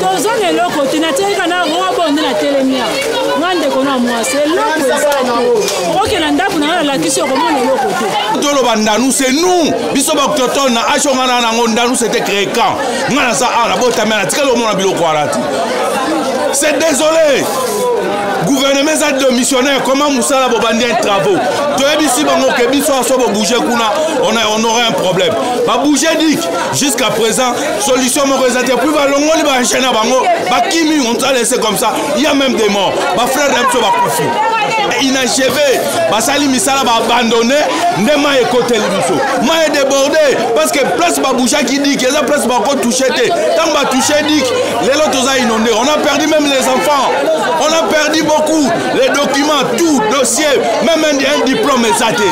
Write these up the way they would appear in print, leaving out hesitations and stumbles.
tozonga eloko te natika na robonde na telemia ngande kona mwasi eloko ezate okela ndaku na lakisi okomona eloko te toloba ndanu c'est nous biso baktoto na ashongana na ndanu c'était créé quand ngana sa ala botama na tikalo mona biloko arati c'est désolé gouvernement ça de missionnaire comment Moussala bobandi un travaux toi bisi bango ke biso aso bo bouger kuna on aurait un problème ba bouger dik jusqu'à présent solution mo rezate plus ba longoli ba enchaîner bango ba kimi on t'a laissé comme ça il y a même des morts ba frère d'abso ba kufi inachevé ba sali misala ba abandonné ndema écoter biso ma est débordé parce que place ba bouger qui dit que la place ba ko toucher té tant ba toucher dik les lotos a inondé on a perdu même les enfants on a perdu beaucoup les documents tout dossier même un diplôme exaté.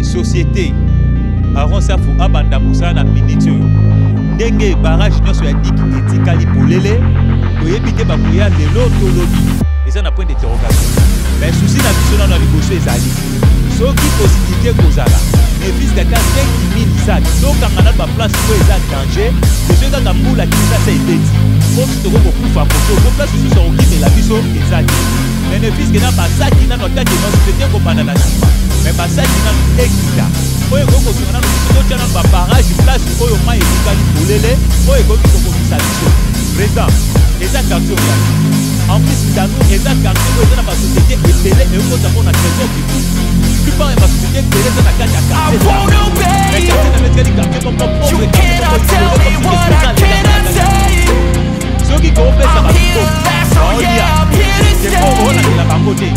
Société avant ça faut abanda musana minute ndenge barrage nyonso ya dik etikali polele toyebite bakoya lelo tolobi eza na point d'interrogation mais souci na biso na liboso ezali soki possibilité kozala néfice kaka 5000 sac tokanga na baplace po eza danger besoin kaka mbula kisa sa ebeti comme toko kokufa koto ko place susu okimela biso ezali bénéfice que na basaki na notaki no c'était kopanda na nsima mais basaki na ekita oyo kokosuna na biso totiana ba barrage place oyo mai etikali polele oyo kokomisa biso président eza quartier oyaki en plus ndanu eza quartier oyo eza na basociété ebele ekota mpona trésor public plupart ya basociété ebele eza na kati ya quartier na metikali quartier comme soki koopesa babiko baolia depo oolakela bango te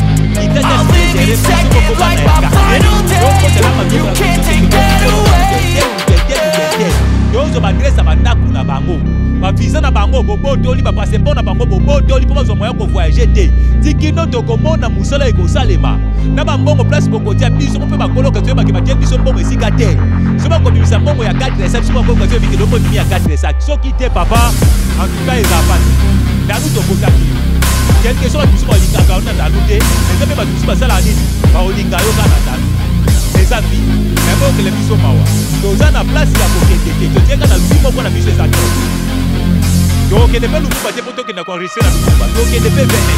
yozo badresa bandako na bango bavisa na bango bobotoli bapaseport na bango bobotoli mpo bazwa moya kovoyage te tikino tokomona mosala ekosalema na bambongo place bokotia biso mo mpe bakoloka toyebake batie biso mbongo esika te so bakobimisa mbongo ya 4 esa biso bakoloka toyebike dokobimi ya 4 esa soki te papa en tout cas eza pasi ndanu tokotaki quelque chose biso balingaka ona ndanu te eza mpe bato biso basala nini baolinga yo kaka ndanu eza vi me bokele biso mawa toza na place ya kokende te totieka na lusi moko na biso eza te tokende mpe lumumba te mpo tokenda koenregistre na lumumba tokende mpe vene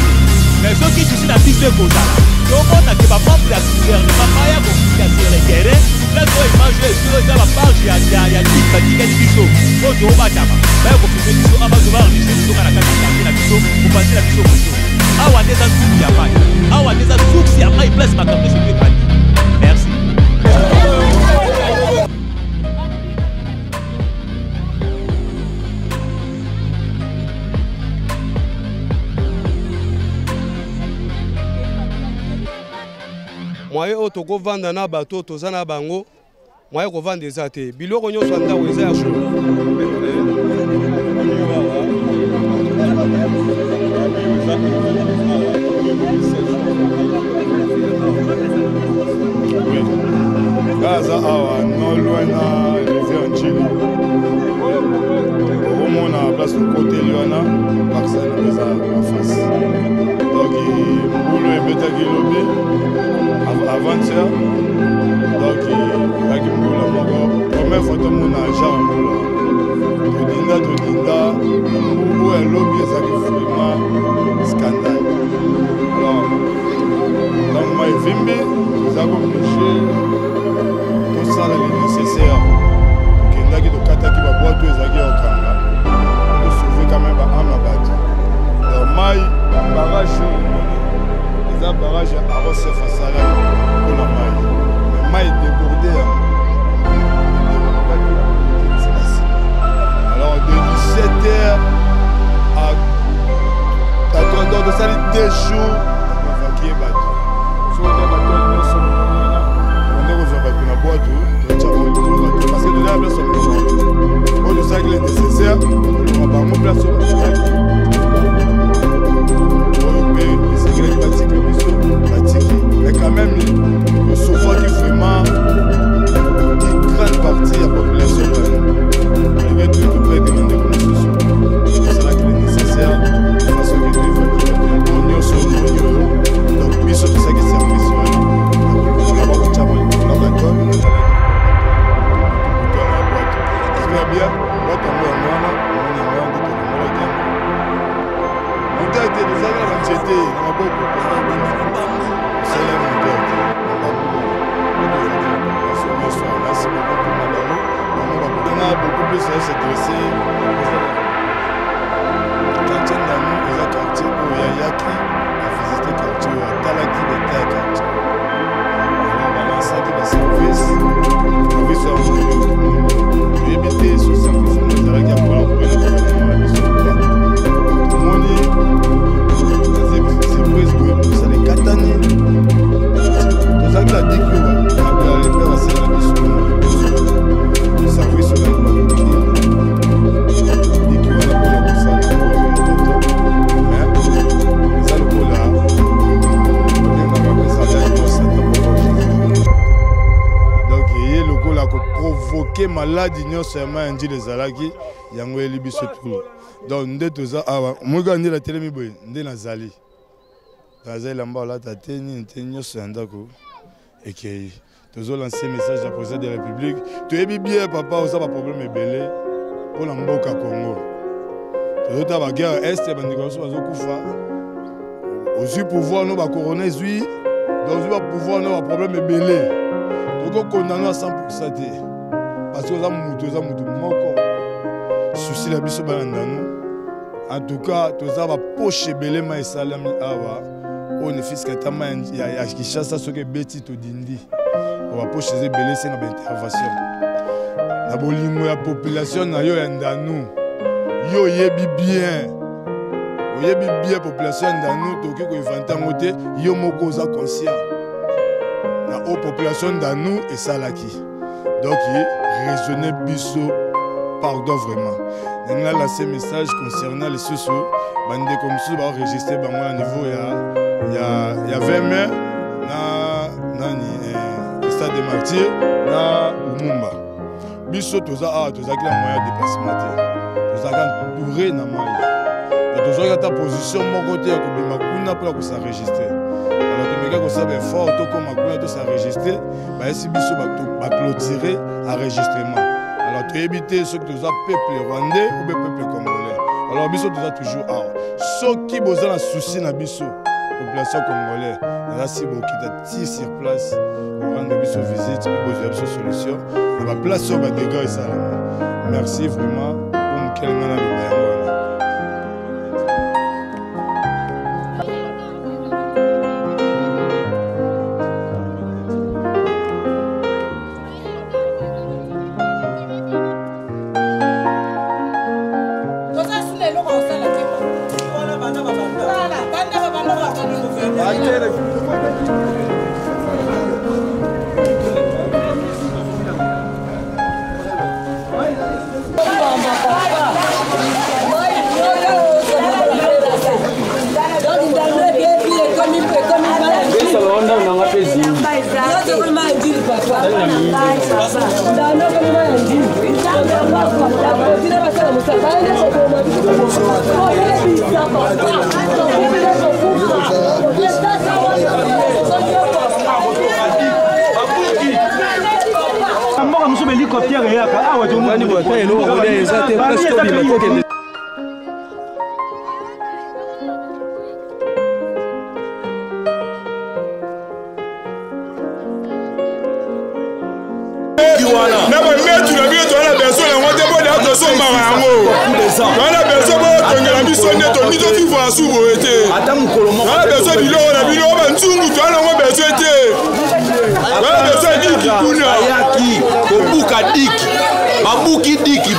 mais soki susi na biso ekozala tomona ke bamembre ya gouvernement baya kokita sur le terrain place oyo image esuro eza baparge ya lik batikeli biso oyo toobatama baya kofilme biso abazoba enregistre biso nga na kati ya karte na biso mopanzi na biso moto awa nde eza suki ya mai awa nde eza suki ya mai place makambo soki ekali merci moye oyo tokovanda na bato toza na bango moye kovanda eza te biloko nyonso ya ndako eza ya Gaza awa non loin na rivière Nchili okomona place côté liona parcelle eza en face donc mbulu ebetaki lobi avant-hier donc yaki mbula moko première fois tomona genre mbula todinda mbubu ya lobi ezaki vraiment scandale alors ntango ma evimbi eza koblige tosala le nécessaire tokendaki tokataki babwato ezalaki ya okanga tosauve quand même baame ya bato donc mai barrage eza barrage ya arosef asala mpona mai mais mai déborde ya alors de 17h à 3h tosali 2 jours ovaki bato soki bato nyonso onde kozwa bato na bwato totyaka parce que toza ya place oyo tosalaki le nécessaire tolonga bango place oyo batikaki oyo mpe esengelaki batika biso batiki mais quand même tosofaki vraiment une grande partie ya population malgré tout topredemande ko mosusu tosalaki le nécessaire façon ke toevaki bato nyonso moteur te tozalaki na banzete na maboko osala moteur te merci beaucoup mpona bango bakotanga beaucoup plus à s'adresser quartier ndanu eza quartier oyo yayaki avisite quartier oyo atalaki beta ya quartier alors balansaki baservice service toyebi te so service ezalaki akola kopena tomoni surprise boye posala ekatani tozalaki na diki oyo basala biso service oyo diki wana mpona kosala eza lokola olengaka bezalaki kosata donc eye lokola koprovoke maladi nyonso ya mai ya njili ezalaki yango eli biso tulu donc nde toza awa moyika nde natelemi boye nde nazali elamba olata te nini te nyonso ya ndako ekei tozolanse message ya président de la république toyebi bien papa oza baproblème ebele mpona mboka congo tozota baguerre este bandeko nyonso bazokufa ozwi pouvoir no bacorona ezwi donc ozwi bapouvoir no baproblème ebele tokokondano à 100% te parce que oza mutu moko susi na biso balandanu en tout cas toza bapoche ebele ma esalami awa oyo nefiske ata ma ya kishasa soki ebeti todindi bapoche eza ebele se na baintervention na bolingo ya population na yo ya ndanu yo oyebi bien population ya ndanu tokoki koinvente yango te yo moko oza conscient na oyo population ndanu esalaki donc raisonner biso pardon vraiment ndenge nalase message concernant lisusu bandeko mosusu baenregistre bango na niveau ya 20 mai na nani stade de martyr na lumumba biso toza awa tozalaki na moyen ya déplacement te tozalaki entouré na mai tozwaki ata position moko te ya kobima kuna mpona kosenregistre alors tomeka kosala effort tokóma kuna tosenregistre bayesi biso baclôtire enregistrement alors toyebi te soki toza peuple rwandais ou bien peuple congolais alors biso toza toujours awa soki boza na souci na biso population congolais naza si bokita ti sur place orendre biso visite mpe bozwa biso solution na baplace oyo badega esalama merci vraiment po mokele nga na loba yango wana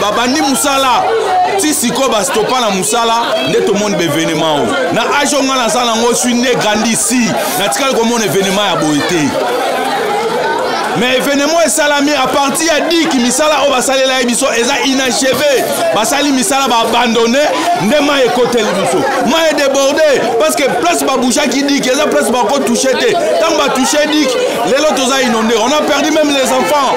babandi musala ti siko bastopa na musala nde tomoni baévénement na age nga nasala yango sui nde grandi ici natikali komona événement ya boye te mais événement esalami à partir ya diki misala oyo basalela ye biso eza inachevé basali misala baabandonne nde mai ekoteli biso mai edéborde parce que place babouchaki diki eza place bakotouche te ntango batouche diki lelo toza inondé on a perdu même les enfants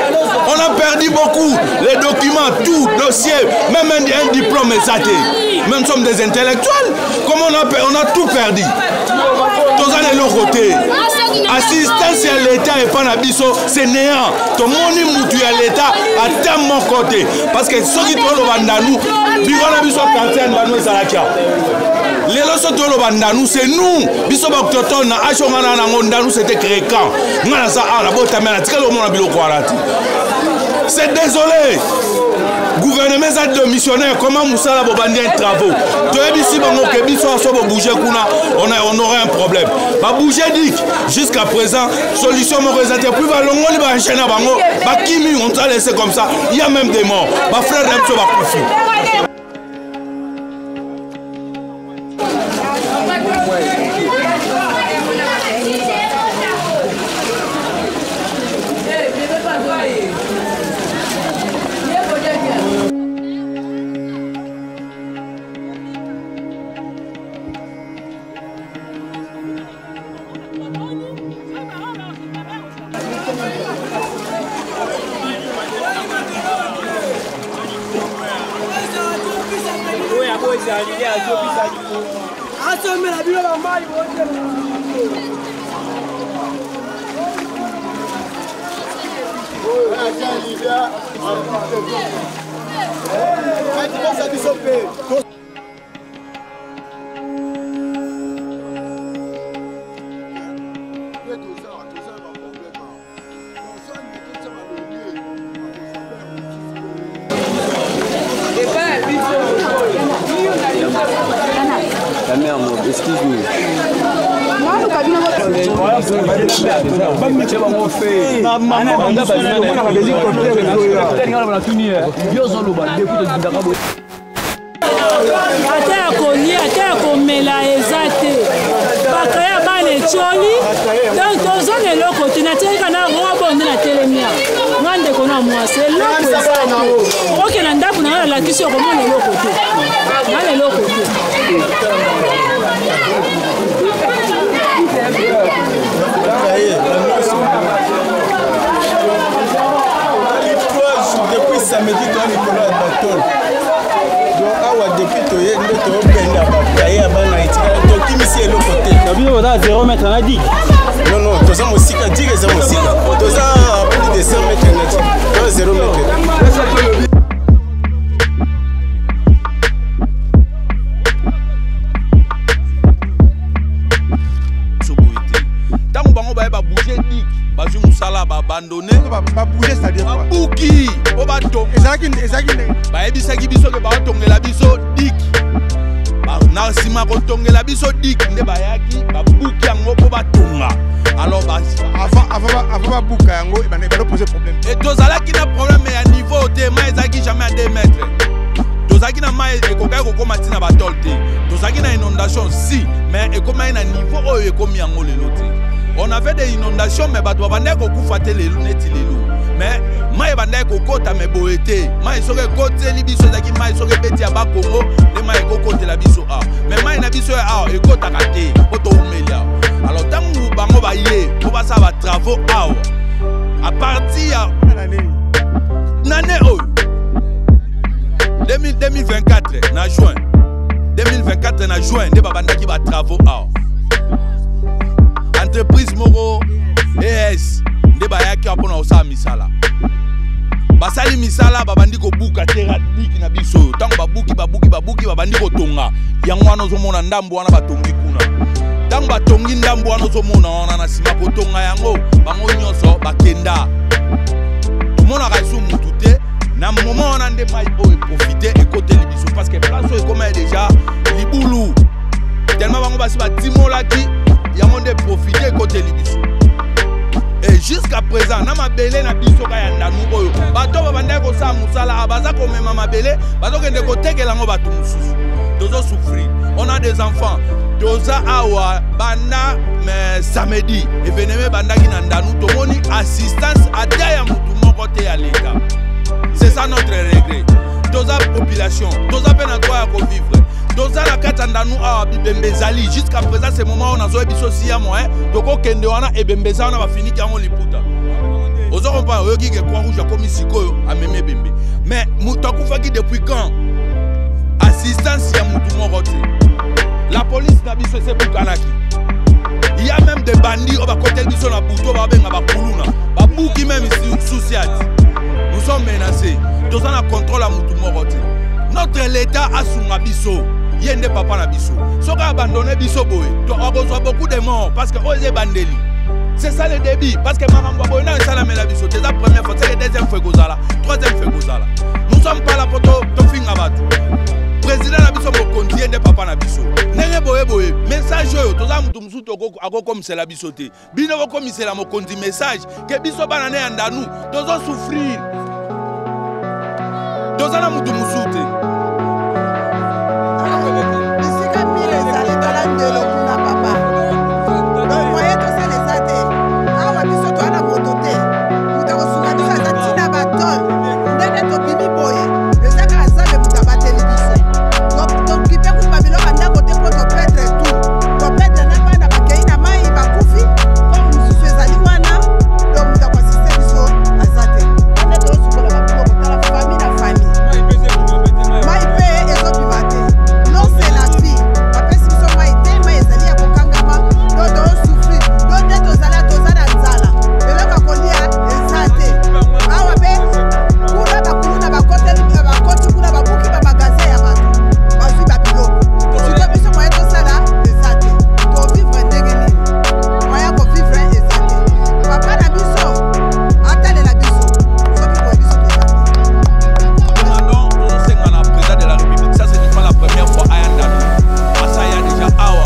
on a perdu beaucoup les documents tout dossier même un diplôme eza te même sommes des intellectuels comme on a tout perdu toza leloko te assistance ya l'état epa na biso c'est néant tomoni mutu ya l'état ata moko te parce que soki toloba ndanu biko na biso quartier ndanu ezalaki Les lois de l'Obandanu, c'est nous. Biso Baktotona, Achongana Nangondanu, c'était créé quand? C'est désolé. Gouvernement de missionnaire, comment Moussala Bobandi un travaux? On aurait un problème. Bah bouger dit jusqu'à présent, solution me résulté plus valongo li ba enchaîner bango, ba kimi on t'a laissé comme ça. Il y a même des morts. Bah frère Remso va couper. Excuse-moi. Ata kolia, ata komela ezate. Bakaya bane choli. Donc tozone loko tinatenga na robo ndina telemia. Ngande kona mwase loko ezate. Oke na ndapu na la kisi okomona loko te. Nale loko te. Depuis samedi, quand Nicolas a bâton, donc awa depuis toye nous to penda bataille abana itika donc kimisi elo côté. Kabino on a 0 mètre on a dit. Non non, toza musika dire za musika. Toza plus de 100 mètres na dit. 0 mètre. Abandonné, va bouger, c'est-à-dire quoi? Bouki, au bateau. Bah, ebisaki biso ke ba tonge la biso dik. Ba na sima ko tonge la biso dik, nde ba yaki ba bouki yango po batonga. Alors bah avant ba bouka yango, il va poser problème. Et tozala ki na problème mais à niveau te mai ezaki jamais à 2 mètres. Tozaki na mai ekoka ko koma tina ba tolte. Tozaki na inondation si, mais ekoma na niveau oyo ekomi yango lelo te. On avait des inondations, mais bato babandai kokufa te lelo neti lelo. Mais mai bandai kokota me boete. Mai soke kote li biso zaki mai soke beti ya ba Congo, le mai kokote la biso a. Mais mai na biso a ekota kate, poto umelia. Alors tangu bango ba ye, po ba sa ba travaux a. À partir nane o 2024 na juin. 2024 na juin, de babanda ki ba travaux a. Entreprise Moro ES nde bayaki apona osala misala basali misala babandi ko buka terra dik na biso tango babuki babandi ko tonga yango wana ozomona ndambo wana batongi kuna tango batongi ndambo wana ozomona wana na sima ko tonga yango bango nyonso bakenda tomona ka isu mutu te na moment wana nde mai o profiter et côté libiso parce que place est comme déjà libulu tellement bango basi batimolaki yango nde profiter côté libiso. Et jusqu'à présent na mabele na biso ka ya ndanu oyo bato babandai ko sa musala abaza ko mema mabele bato kende ko tekela ngo bato mususu dozo souffrir. On a des enfants doza awa banda mais samedi événement banda ki na ndanu tomoni assistance adia ya mutu moko te ya leta. C'est ça notre regret. Doza population doza pena toi ya ko vivre. Doza la katandanu a bibembezali jusqu'à présent ce moment on a zoé biso siya moi toko kende wana ebembeza wana ba fini kango liputa ozo comprendre oyoki ke Croix Rouge comme sikoyo a meme bembe mais mutaku faki depuis quand assistance ya mutu moko te la police na biso c'est bukanaki il y a même des bandits au ba côté biso na buto ba benga ba kuluna ba buki même souciat nous sommes menacés doza na contrôle à mutu moko te notre l'état a sunga biso yende papa na biso. Soka abandonné biso boy. Tu as reçu beaucoup de morts parce que osé bandeli. C'est ça le débit parce que maman boy na ça la mela biso. C'est la première fois, c'est la deuxième fois gozala, troisième fois gozala. Nous sommes pas là pour to finga batu. Président na biso mokonzi yende papa na biso. Nenge boye message yo toza mutu musuto ako comme c'est la bisoté. Bino ko comme c'est la mokonzi message que biso bana ne anda nous dozo souffrir. Doza na mutu musute. Bisika mile zali balandelo kuna papa. Donc moye to ça les ate. Awa biso to ana botote. Mutako sunga biso azatina batol. Ndenge to bimi boye. Ezaka azale mutabate biso. Donc kipe ku babilo kanda kote ko to perdre tout. To perdre na bana bakei na mai bakufi. Comme mususu ezali wana. Donc mutako assiste biso azate. On est tous sur la famille na famille. Maïpe ezobimate. Non c'est la fille. Après si biso maïte ma ezali ya kokangama. Dodo souffrir. Dodo tozala nzala. Eloko kolia ezate. Awa be kuna bakuna bakoteli bakoti kuna babuki ba magasin ya bato. Bazwi babiloko. Siko biso moye tosala ezate. To vivre ndenge nini. Moye ko vivre ezate. Papa na biso atalela biso. Soki ko biso ezate. Président de la République, ça c'est pas la première fois à Yandano. Ça y a déjà awa.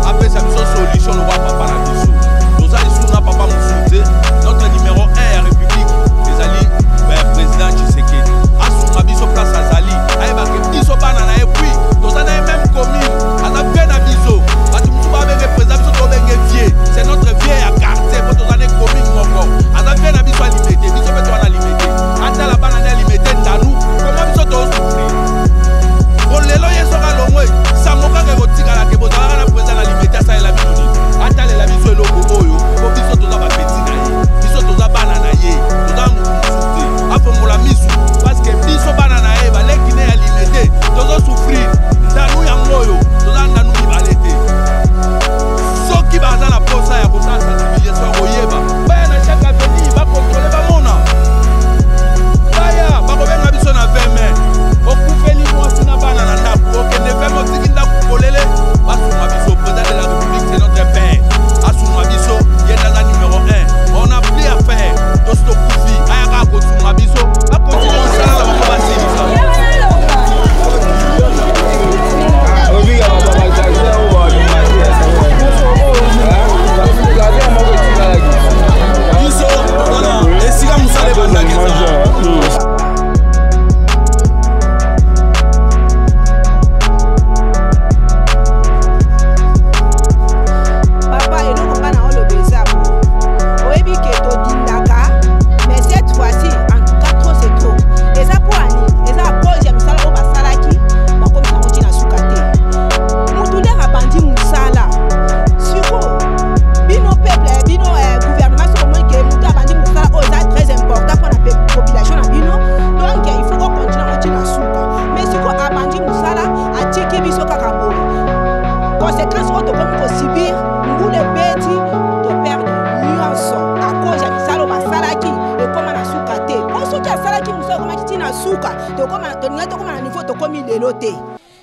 Après ça, nous avons solution, nous voit papa na biso. Nous allons sur papa Moussouté, notre numéro 1 à la République. Les alliés, président Tshisekedi. À son biso place à Zali. Aïe bah que biso banana et puis nous avons même commune. À la fin de biso, bah tu me avec le président biso vieux. C'est notre vieil à quartier pour nous aller commune encore. À la fin de biso à limiter, biso peut on a limité. À la banane à limiter dans nous. Comment biso doit souffrir? Lelo yesoka longwe samoka ke kotika la ke bozala na président la limité ça la binoni atale la biso eloko oyo ko biso toza ba petit na ye biso toza bana na ye toza musuti afongola misu parce que biso bana na ye ba lekine ya limité tozo souffrir ndanu ya moyo toza ndanu mibalete soki baza na posa ya kosala sensibilisation koyeba baya na chaque avenue ba contrôler ba mona baya ba kobenga biso na 20 mai okufeli mwasi na bana na ndako okende vema otiki ndako kolele basuma biso président de la République c'est notre père asuma biso ye ndaza numéro 1 on a plus à faire tosi tokufi ayaka kosuma biso bakontinue osala na bango basilisa biso wana esika mosala ebandaki eza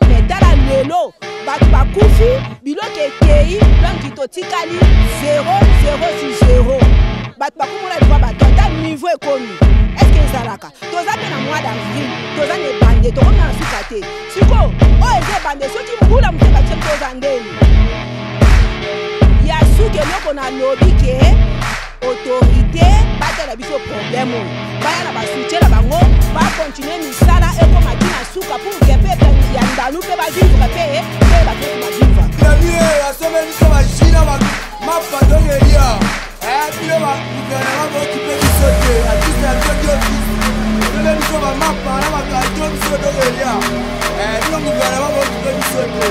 mais dans la lelo batu bakufi biloke ekei donc totikali 0-0-6-0 batu bakumona liwa batota niveau ekomi eske ezalaka toza mpe na mois d'avril toza na ebande tokomi na suka te siko oyo eza ebande soki mbula mote batie toza ndeni ya suki eloko na lobi ke autorité batala biso problème oyo baya na basoutien na bango bakontinue misala ekomaki na suka pour ke mpe ya ndanu mpe bavivre mpe bapesi bavivre Bienvenue à ce même sur la Chine, ma pardon Elia. Bino ba gouvernement va occuper du sauté. À qui c'est un peu de même sur ma map, là ma carton sur de Elia. Bino gouvernement va occuper du sauté.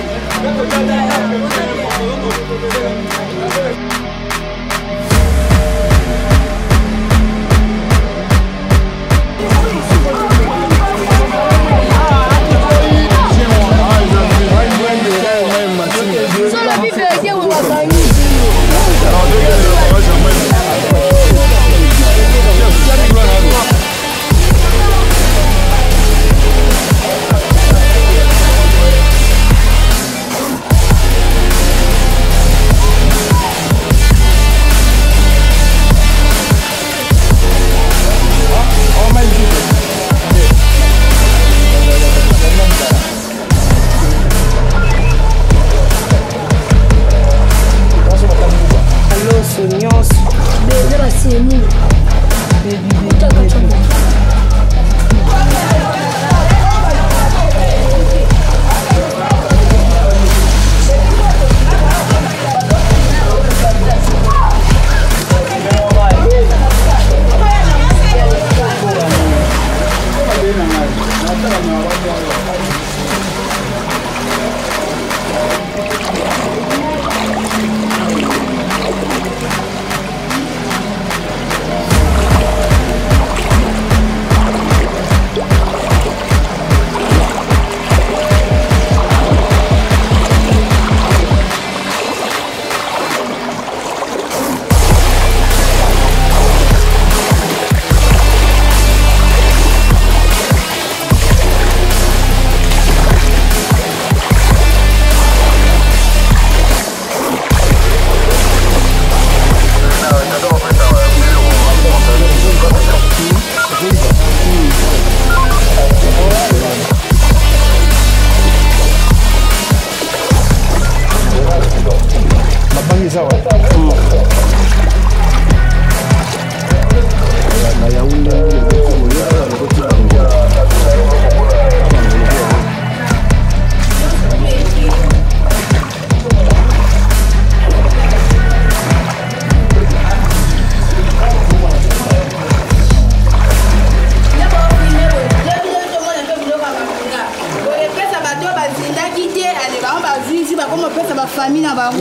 c'est nous.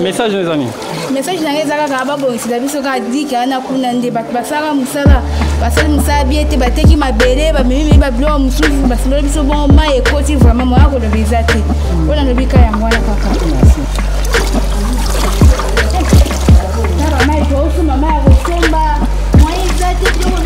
Message les amis. Message na ngeza kaka babongisila biso ka dika na kuna nde basala musala basala musala biete bateki mabele bamimi bablo musufu basalo biso bon ma ekoti vraiment moi ko le bizate ona no bika ya mwana kaka na mama iko usu mama ya kusemba moi izate ndio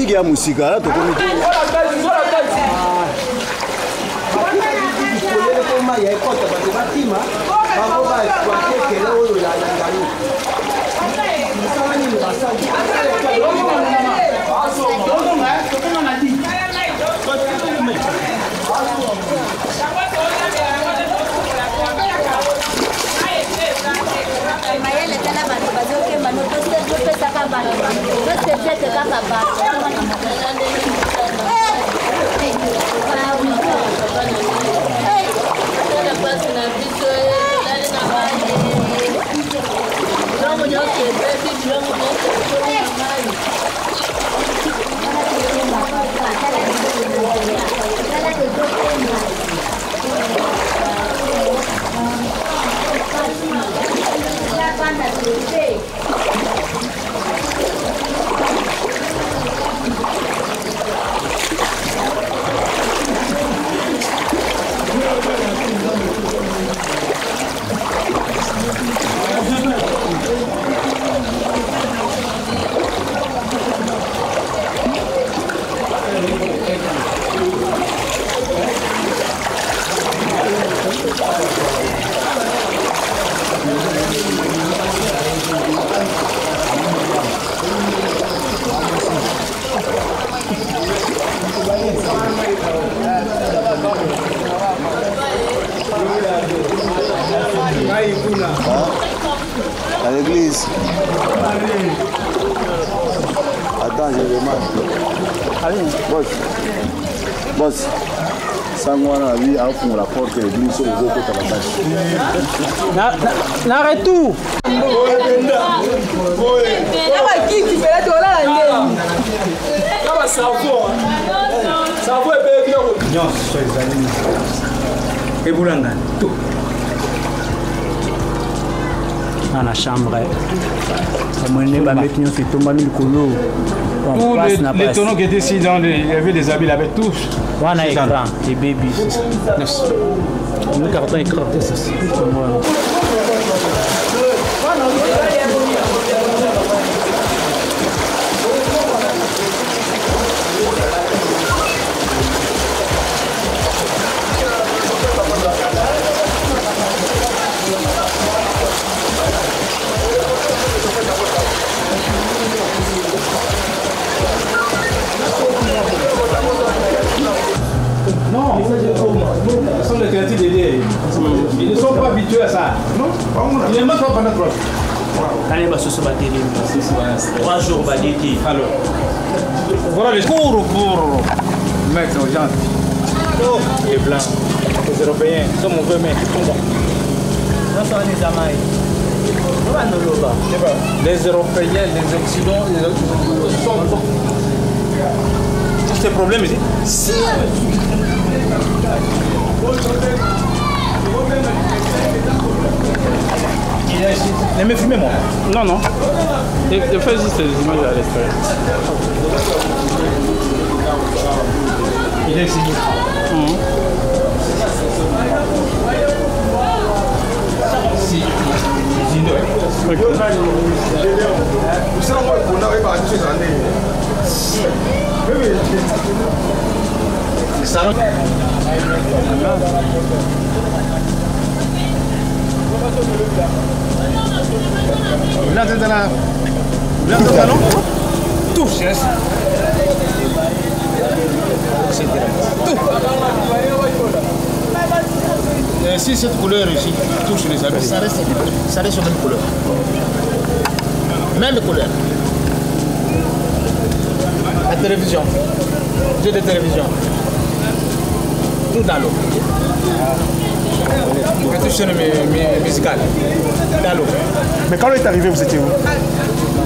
musique ya musika là tokomi à l'église. Attends, je remarque. Boss. Sangwana lui a ouvert la porte de l'église sur le dos de la tâche. N'arrête tout. Dans la chambre, tous les tonneaux qui étaient ici, il y avait des habits, il avait tous. On a écran, les bébés. Le carton écran, c'est ça. Non, ce sont les créatifs d'aider. Ils ne sont pas habitués à ça. Non, ils ne mettent pas pendant 3 jours. Quand ils se battent, 3 jours, va dire alors. Voilà les cours pour mettre aux gens. Les blancs, les Européens, sont mauvais mecs. Ça sont les Amaïs. Les Européens, les Occidentaux, ils sont bons. C'est le problème ici. Il est ici. Ne me fumez moi. Non, non. Je fais juste les images à l'extérieur. Il est ici. Si. Tout, si cette couleur ici touche les habits, ça reste la même couleur. Même couleur. La télévision, jeu de télévision, tout dans l'eau. La chaîne musicale, dans l'eau. Mais quand il est arrivé, vous étiez où?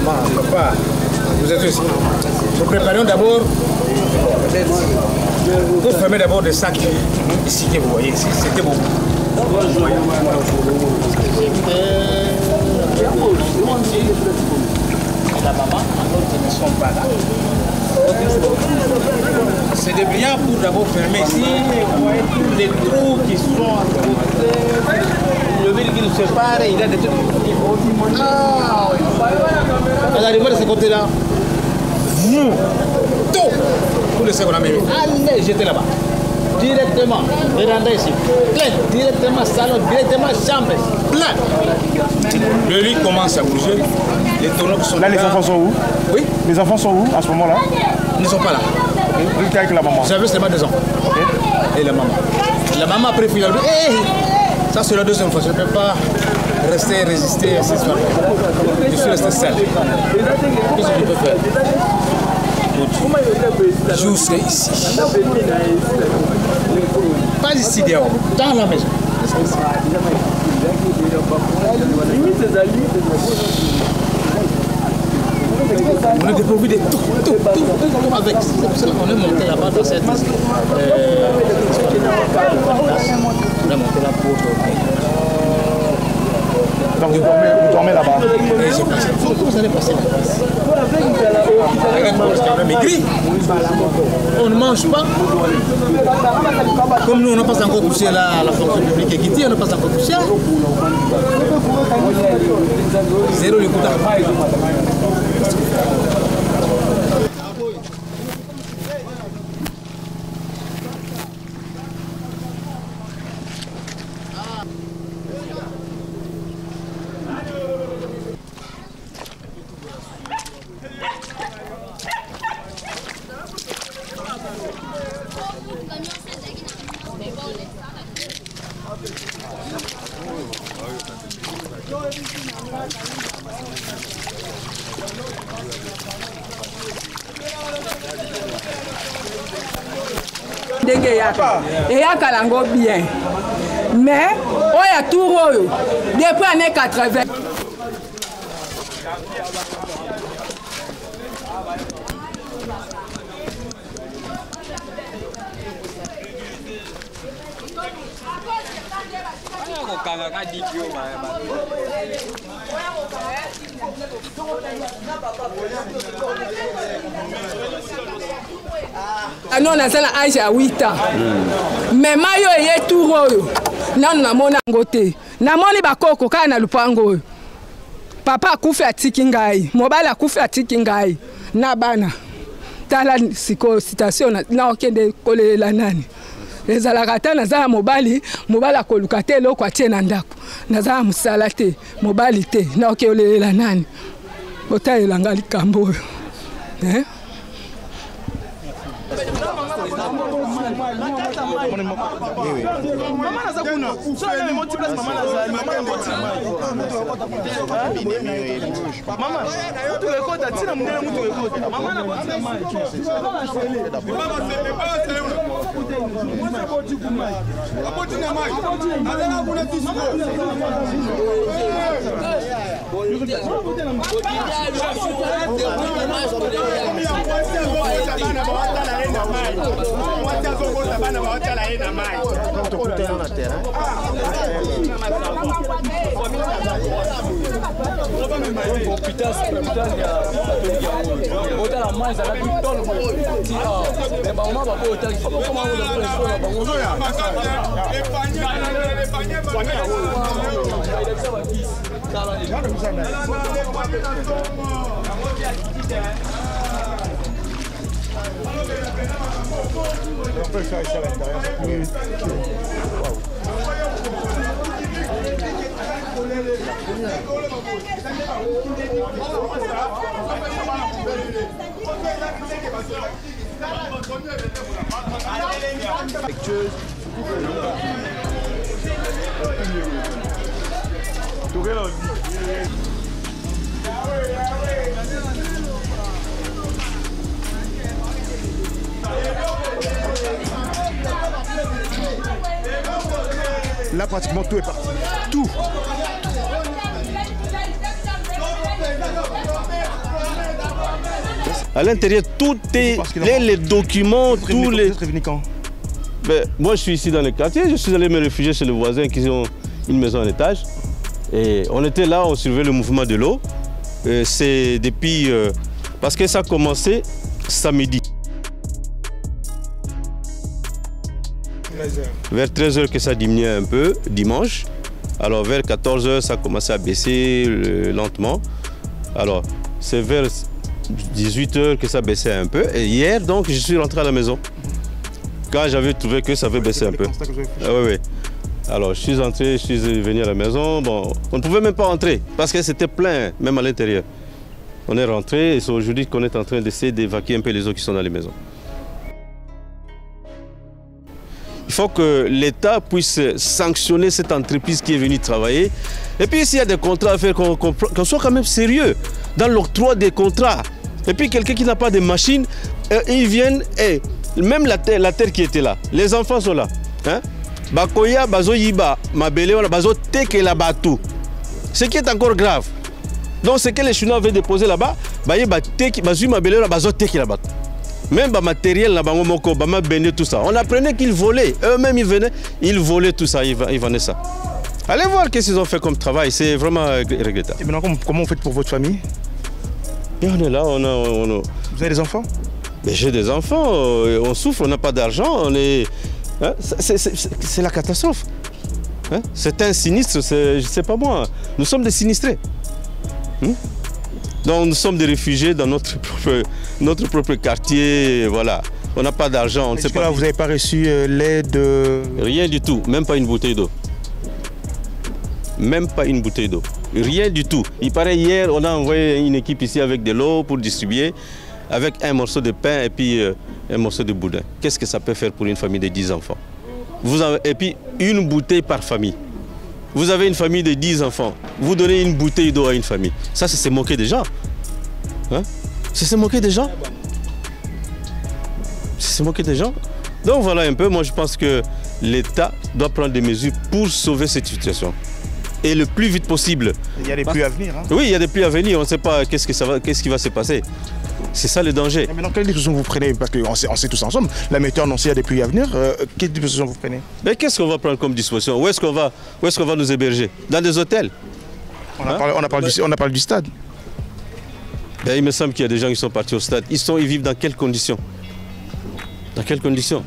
Maman, papa, vous êtes ici. Nous préparions d'abord, vous fermez d'abord des sacs ici que vous voyez ici, c'était beau. La maman, ils ne sont pas là. C'est des brillants pour d'abord fermer ici. Vous voyez tous les trous qui sont à côté. Le mur qui nous sépare, il y a des trucs. Ah oui. À l'arrivée de ce côté-là, nous, tout. le sait qu'on a mis. Allez, j'étais là-bas. Directement, véranda ici, plein, directement salon, directement chambre, plein. Le lit commence à bouger, les tonneaux sont là. Les enfants sont où? Oui. Les enfants sont où à ce moment-là? Ils ne sont pas là. Vous êtes avec la maman? J'avais seulement 2 ans. Okay. Et la maman. La maman a préféré. Ça c'est la deuxième fois, je ne peux pas rester résister à cette histoire. Je suis resté seul. Qu'est-ce que je peux faire? Jusqu'à ici. Pas ici dehors, dans la maison. On est dépourvu de tout avec. C'est pour ça qu'on est monté là-bas dans cette. On a monté la porte. Donc vous dormez là-bas? Vous allez passer là-bas. On ne mange pas. Comme nous, on n'a pas encore touché la fonction publique équité, on n'a pas encore touché. Zéro le coup d'argent. ndenge eyaka lango bien mais oya tour oyo depuis année 80 non naza na âge ya 8 ans mais mayo eye tour oyo nanu namoni yango te namoni bakoko kaka na lupango oyo papa akufi atiki ngai mobali akufi atiki ngai na bana tala sikoyo citation naokende kolelela nani ezalaka te naza ya mobali akoluka te eloko atie na ndako naza ya mosala te mobali te naokeolelela nani otayelanga likambo oyo On peut faire ça à l'intérieur. Là, pratiquement tout est parti. Tout. À l'intérieur, tout est, les documents, tous les... Vous êtes revenu quand? Ben, moi, je suis ici dans le quartier. Je suis allé me réfugier chez les voisins qui ont une maison en étage. Et on était là, on surveillait le mouvement de l'eau. C'est depuis... parce que ça a commencé samedi. Vers 13h que ça diminuait un peu, dimanche. Alors vers 14h, ça a commencé à baisser lentement. Alors c'est vers 18 h que ça baissait un peu. Et hier, donc, je suis rentré à la maison. Quand j'avais trouvé que ça avait baissé un peu. Ah, oui. Alors, je suis entré, je suis venu à la maison. Bon, on ne pouvait même pas entrer parce que c'était plein, même à l'intérieur. On est rentré et c'est aujourd'hui qu'on est en train d'essayer d'évacuer un peu les eaux qui sont dans les maisons. Il faut que l'État puisse sanctionner cette entreprise qui est venue travailler. Et puis s'il y a des contrats à faire, qu'on soit quand même sérieux dans l'octroi des contrats. Et puis quelqu'un qui n'a pas de machine, ils viennent et même la terre qui était là, les enfants sont là. Bakoya, bazo yiba, mabele, bazo teke la batou. Ce qui est encore grave. Donc ce que les Chinois avaient déposé là-bas, bazo mabele, bazo teke la batou. Même le matériel, tout ça. On apprenait qu'ils volaient. Eux-mêmes, ils venaient, ils volaient tout ça, ils vendaient ça. Allez voir qu'est-ce qu'ils ont fait comme travail, c'est vraiment regrettable. Et maintenant, comment vous faites pour votre famille? Et on est là, on... Vous avez des enfants? J'ai des enfants, on souffre, on n'a pas d'argent, on est... Hein? C'est la catastrophe. Hein? C'est un sinistre, je ne sais pas moi. Nous sommes des sinistrés. Donc nous sommes des réfugiés dans notre propre quartier, voilà. On n'a pas d'argent, on ne sait pas. Vous n'avez pas reçu l'aide? Rien du tout, même pas une bouteille d'eau. Même pas une bouteille d'eau. Rien du tout. Il paraît hier, on a envoyé une équipe ici avec de l'eau pour distribuer, avec un morceau de pain et puis un morceau de boudin. Qu'est-ce que ça peut faire pour une famille de 10 enfants? Et puis une bouteille par famille. Vous avez une famille de 10 enfants, vous donnez une bouteille d'eau à une famille. Ça, c'est se moquer des gens. Hein? C'est se moquer des gens. C'est se moquer des gens. Donc voilà un peu, moi je pense que l'État doit prendre des mesures pour sauver cette situation. Et le plus vite possible. Il y a des pluies à venir. Hein? Oui, il y a des pluies à venir, on ne sait pas qu'est-ce qui va se passer. C'est ça le danger. Et maintenant, quelle décision vous prenez? Parce qu'on sait tous ensemble, la météo annonce qu'il y a des pluies à venir. Quelle disposition vous prenez? Mais qu'est-ce qu'on va prendre comme disposition? Où est-ce qu'on va nous héberger? Dans des hôtels? On a parlé du stade. Ben, il me semble qu'il y a des gens qui sont partis au stade. Ils vivent dans quelles conditions? Dans quelles conditions?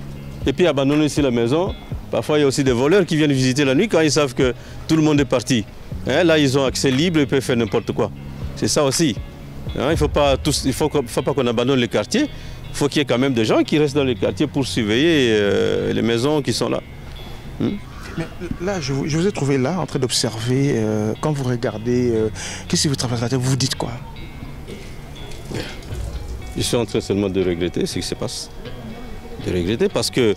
Et puis abandonner ici la maison, parfois il y a aussi des voleurs qui viennent visiter la nuit quand ils savent que tout le monde est parti. Hein, là, ils ont accès libre, ils peuvent faire n'importe quoi. C'est ça aussi. Hein, il ne faut pas qu'on abandonne les quartiers. Il faut qu'il y ait quand même des gens qui restent dans les quartiers pour surveiller les maisons qui sont là. Mais là, je vous ai trouvé là, en train d'observer. Quand vous regardez, qu'est-ce que vous traversez la tête, vous vous dites quoi? Je suis en train seulement de regretter ce qui se passe. De regretter parce que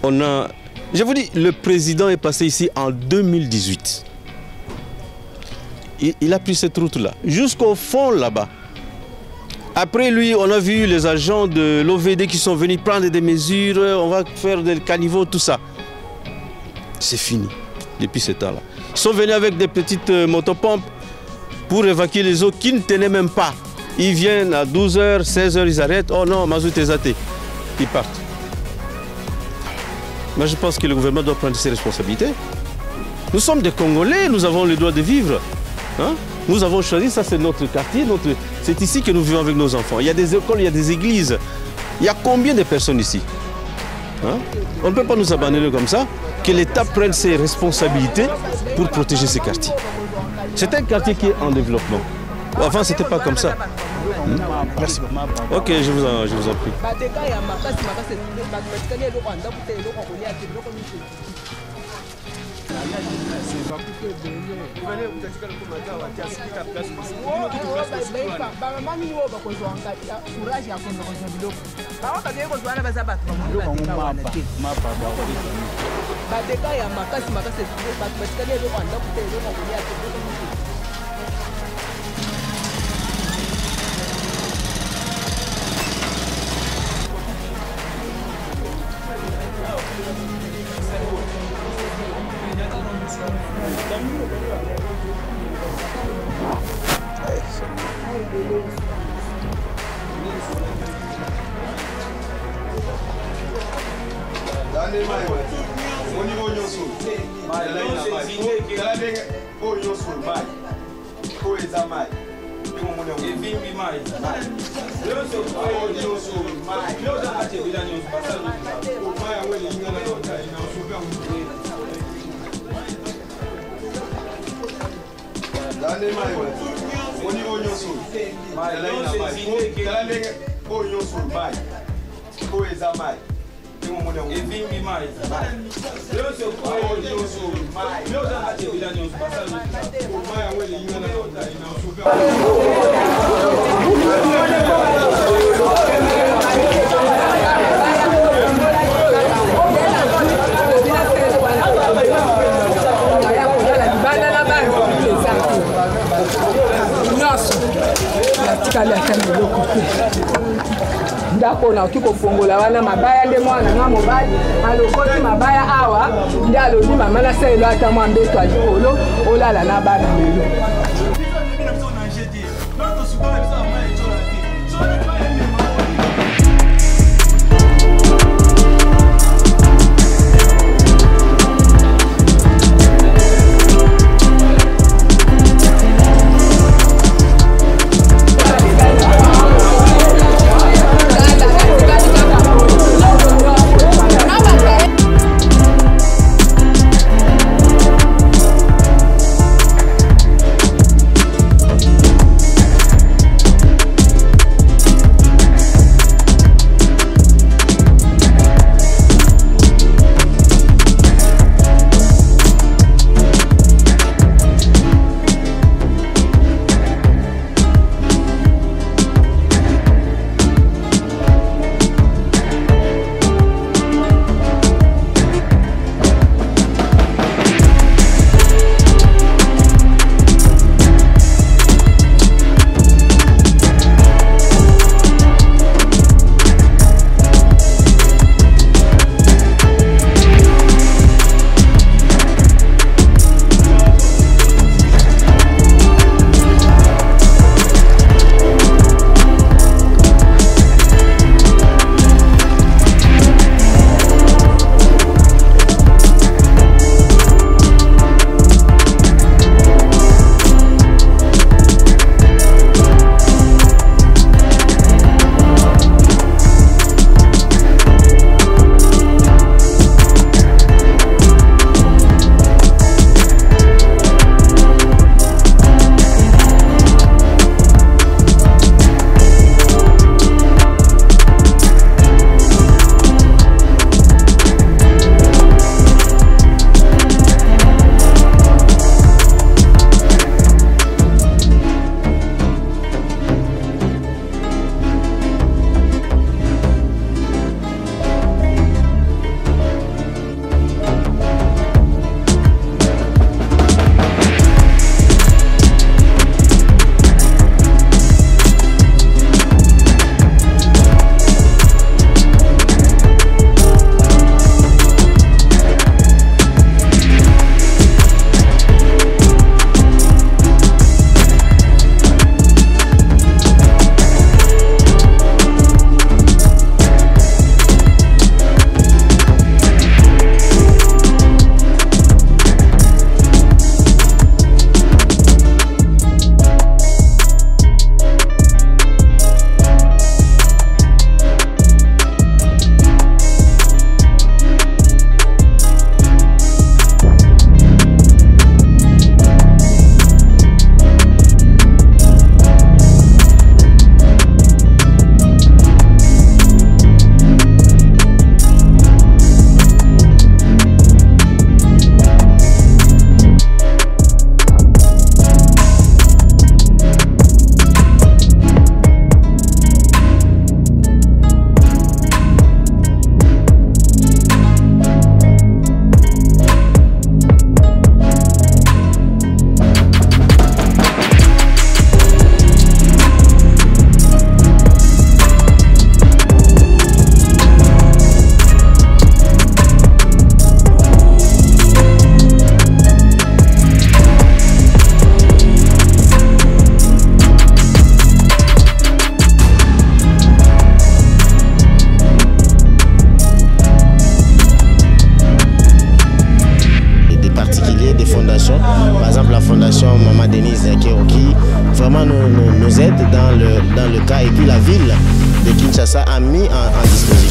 on a... Je vous dis, le président est passé ici en 2018. Il a pris cette route-là, jusqu'au fond là-bas. Après lui, on a vu les agents de l'OVD qui sont venus prendre des mesures, on va faire des caniveaux, tout ça. C'est fini, depuis ce temps-là. Ils sont venus avec des petites motopompes pour évacuer les eaux qui ne tenaient même pas. Ils viennent à 12h, 16h, ils arrêtent. Oh non, Mazout est zaté. Ils partent. Mais je pense que le gouvernement doit prendre ses responsabilités. Nous sommes des Congolais, nous avons le droit de vivre. Hein? Nous avons choisi, ça c'est notre quartier, c'est ici que nous vivons avec nos enfants. Il y a des écoles, il y a des églises. Il y a combien de personnes ici? Hein? On ne peut pas nous abandonner comme ça. Que l'État prenne ses responsabilités pour protéger ces quartiers. C'est un quartier qui est en développement. Avant, ce n'était pas comme ça. Merci. Ok, je vous en prie. ndako na oki kofongola wana mabaya nde mwana nga mobali alokoti mabaya awa nde alobi mama nasalelo ata mwa mbeto ya likolo olala na bana lelo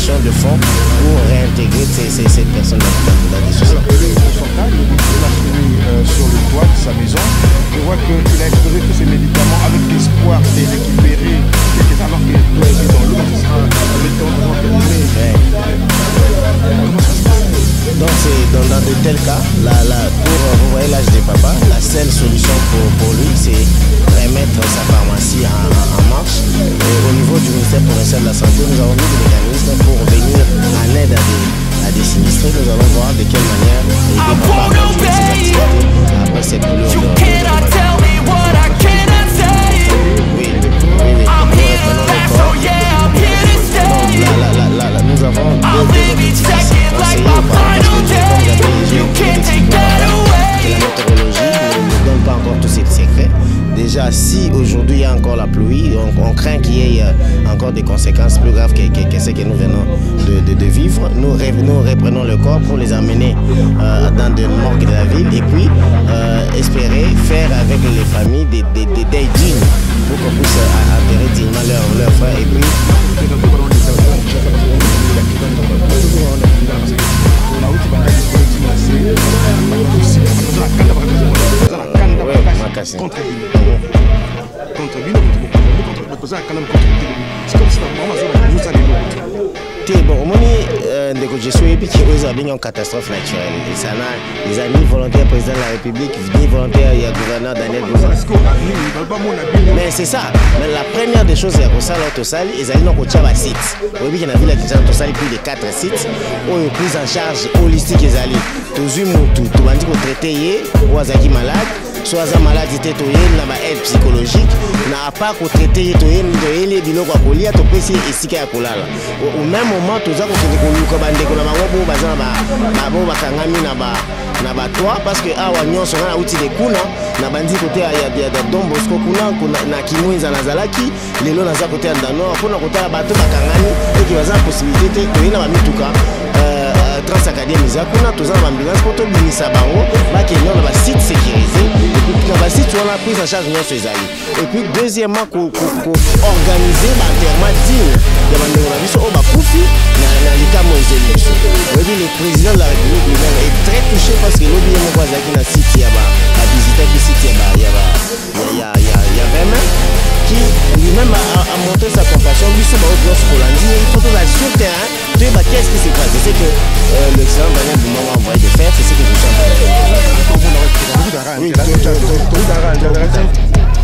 solution de fond pour réintégrer ces personnes dans des sociétés. Sur le toit de sa maison, je vois qu'il a exposé tous ces médicaments avec l'espoir de récupérer quelques alors que tout est dans l'eau, ce sera le temps de terminer. Donc dans de tels cas, pour revoyer l'âge des papas, la seule solution pour lui, c'est remettre sa pharmacie en marche. Et au niveau du ministère provincial de la Santé, nous avons mis des mécanismes pour venir en aide à des sinistrés. Nous allons voir de quelle manière aider papa à continuer ses activités après cette douleur de nous avons deux objectifs conseillés la météorologie ne donne pas encore tous ces secrets. Déjà, si aujourd'hui il y a encore la pluie, on craint qu'il y ait encore des conséquences plus graves que ce que nous venons de vivre. Nous reprenons le corps pour les amener dans des morgues de la ville et puis espérer faire avec les familles des deuils dignes pour qu'on puisse enterrer dignement leurs frères et puis bon, je suis une catastrophe naturelle. Les amis volontaires, président de la République, ni volontaire, il y a gouverneur Daniel Bouza. Mais c'est ça. Mais la première des choses, c'est que ils allaient dans le site. Au début, il y a plus de 4 sites où ils ont pris en charge holistique. Ils allaient tous traiter les malades. Soit les malades étaient aide psychologique, n'a pas traité les biloko à coller, à pécer et si qu'à coller. Au même moment, tous les parce que ah wanyo sont na outil de kuna na bandi côté ya Don Bosco kuna na kimwenza na zalaki lelo na za côté ndano pona côté la bato bakangani et qui va possibilité to ina ba mituka Transacadie Misa kuna tous en ambulance pour to binisa bango ba ke non ba site sécurisé et puis dans ba site on a pris en charge nos ezali et puis deuxièmement ko organiser ba enterrement digne de bande na biso o ba kufi na likamo ezeli biso le président de la République lui-même est très touché parce que l'objet mon voisin qui n'a cité à visiter qui cité il y a vraiment qui lui-même a montré sa compassion lui sur l'autre Hollandi il faut que la sur terrain tu vois qu'est-ce qui s'est passé c'est que l'excellent Daniel Bouza m'a envoyé de faire c'est ce que je suis en train de faire.